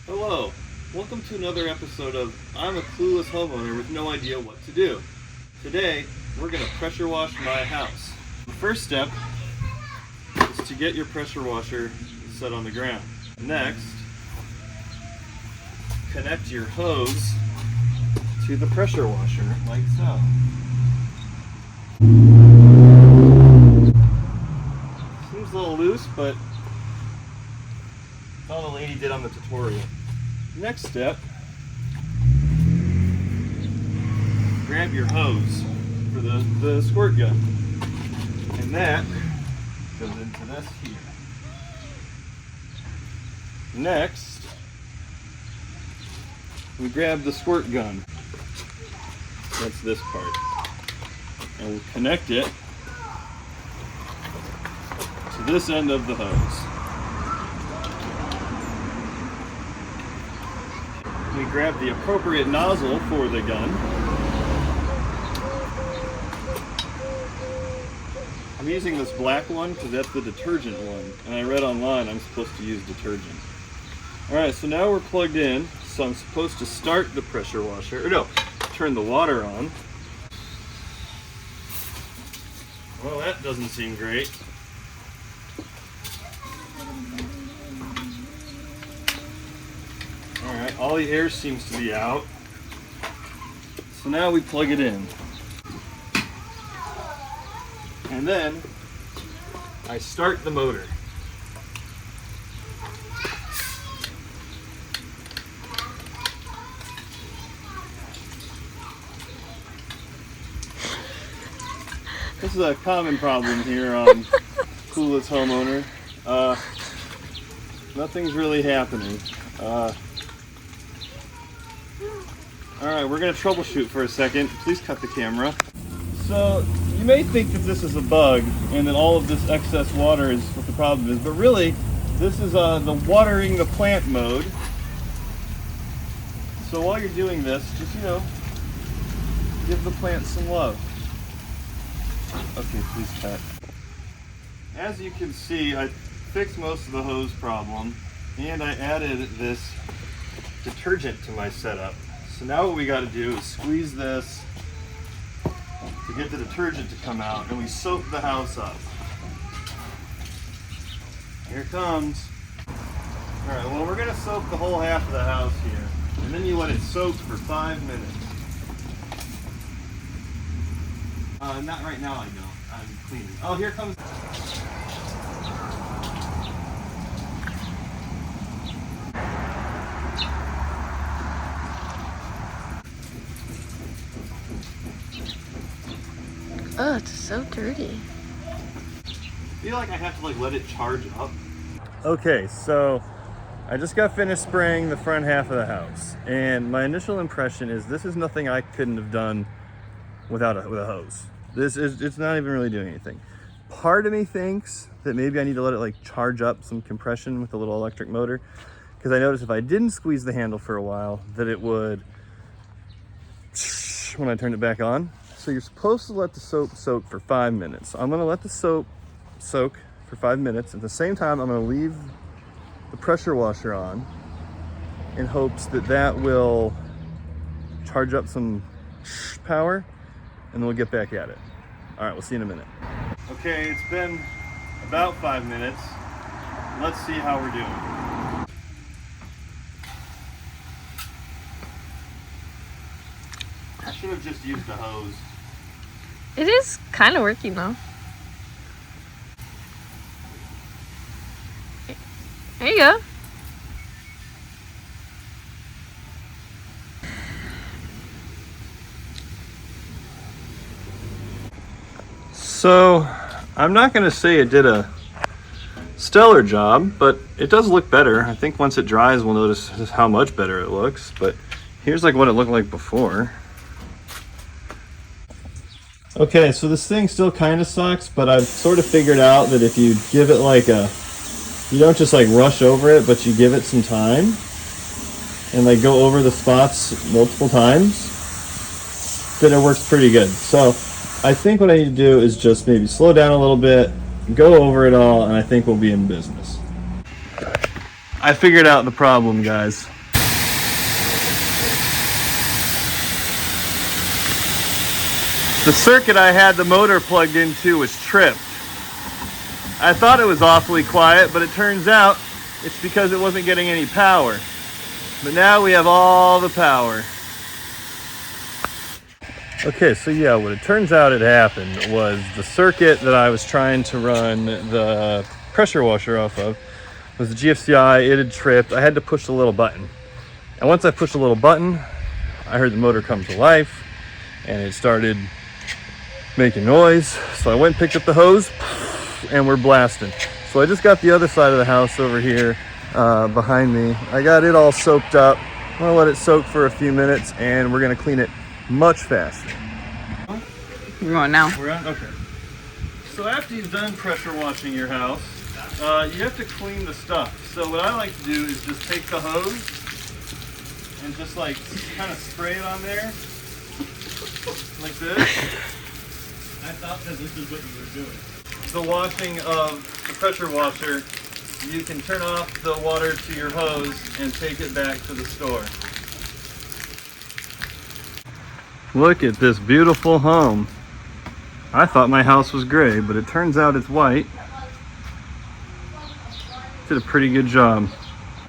Hello, welcome to another episode of I'm a Clueless Homeowner with no idea what to do. Today, we're going to pressure wash my house. The first step is to get your pressure washer set on the ground. Next, connect your hose to the pressure washer, like so. Seems a little loose, but that's all the lady did on the tutorial. Next step, grab your hose for the squirt gun, and that goes into this here. Next, we grab the squirt gun, that's this part, and we'll connect it to this end of the hose. We grab the appropriate nozzle for the gun. I'm using this black one because that's the detergent one, and I read online I'm supposed to use detergent. Alright, so now we're plugged in, so I'm supposed to start the pressure washer, or no, turn the water on. Well, that doesn't seem great. Alright, all the air seems to be out. So now we plug it in. And then I start the motor. This is a common problem here on Clueless Homeowner. Nothing's really happening. Alright, we're going to troubleshoot for a second. Please cut the camera. So, you may think that this is a bug and that all of this excess water is what the problem is, but really, this is the watering the plant mode. So while you're doing this, just, give the plant some love. Okay, please cut. As you can see, I fixed most of the hose problem, and I added this detergent to my setup. So now what we got to do is squeeze this to get the detergent to come out, and we soak the house up. Here it comes. Alright, well, we're going to soak the whole half of the house here, and then you let it soak for 5 minutes. Not right now, I don't. I'm cleaning. Oh, here comes. Oh, it's so dirty. I feel like I have to let it charge up. Okay, so I just got finished spraying the front half of the house, and my initial impression is this is nothing I couldn't have done with a hose. It's not even really doing anything. Part of me thinks that maybe I need to let it charge up some compression with a little electric motor, because I noticed if I didn't squeeze the handle for a while that it would when I turned it back on. So you're supposed to let the soap soak for 5 minutes. So I'm gonna let the soap soak for 5 minutes. At the same time, I'm gonna leave the pressure washer on in hopes that that will charge up some power, and then we'll get back at it. All right, we'll see you in a minute. Okay, it's been about 5 minutes. Let's see how we're doing. I should have just used the hose. It is kind of working though. There you go. So, I'm not going to say it did a stellar job, but it does look better. I think once it dries, we'll notice just how much better it looks. But here's what it looked like before. Okay, so this thing still kind of sucks, but I've sort of figured out that if you give it you don't just rush over it, but you give it some time and go over the spots multiple times, then it works pretty good. So I think what I need to do is just maybe slow down a little bit, go over it all, and I think we'll be in business. I figured out the problem, guys. The circuit I had the motor plugged into was tripped. I thought it was awfully quiet, but it turns out it's because it wasn't getting any power. But now we have all the power. Okay, so yeah, what it turns out had happened was the circuit that I was trying to run the pressure washer off of was the GFCI. It had tripped. I had to push the little button. And once I pushed the little button, I heard the motor come to life and it started making noise. So I went and picked up the hose and we're blasting. So I just got the other side of the house over here behind me. I got it all soaked up. I'm gonna let it soak for a few minutes and we're gonna clean it much faster. We're going now. We're on? Okay. So after you've done pressure washing your house, you have to clean the stuff. So what I like to do is just take the hose and just like kind of spray it on there, like this. I thought that this is what you were doing. The washing of the pressure washer, you can turn off the water to your hose and take it back to the store. Look at this beautiful home. I thought my house was gray, but it turns out it's white. Did a pretty good job.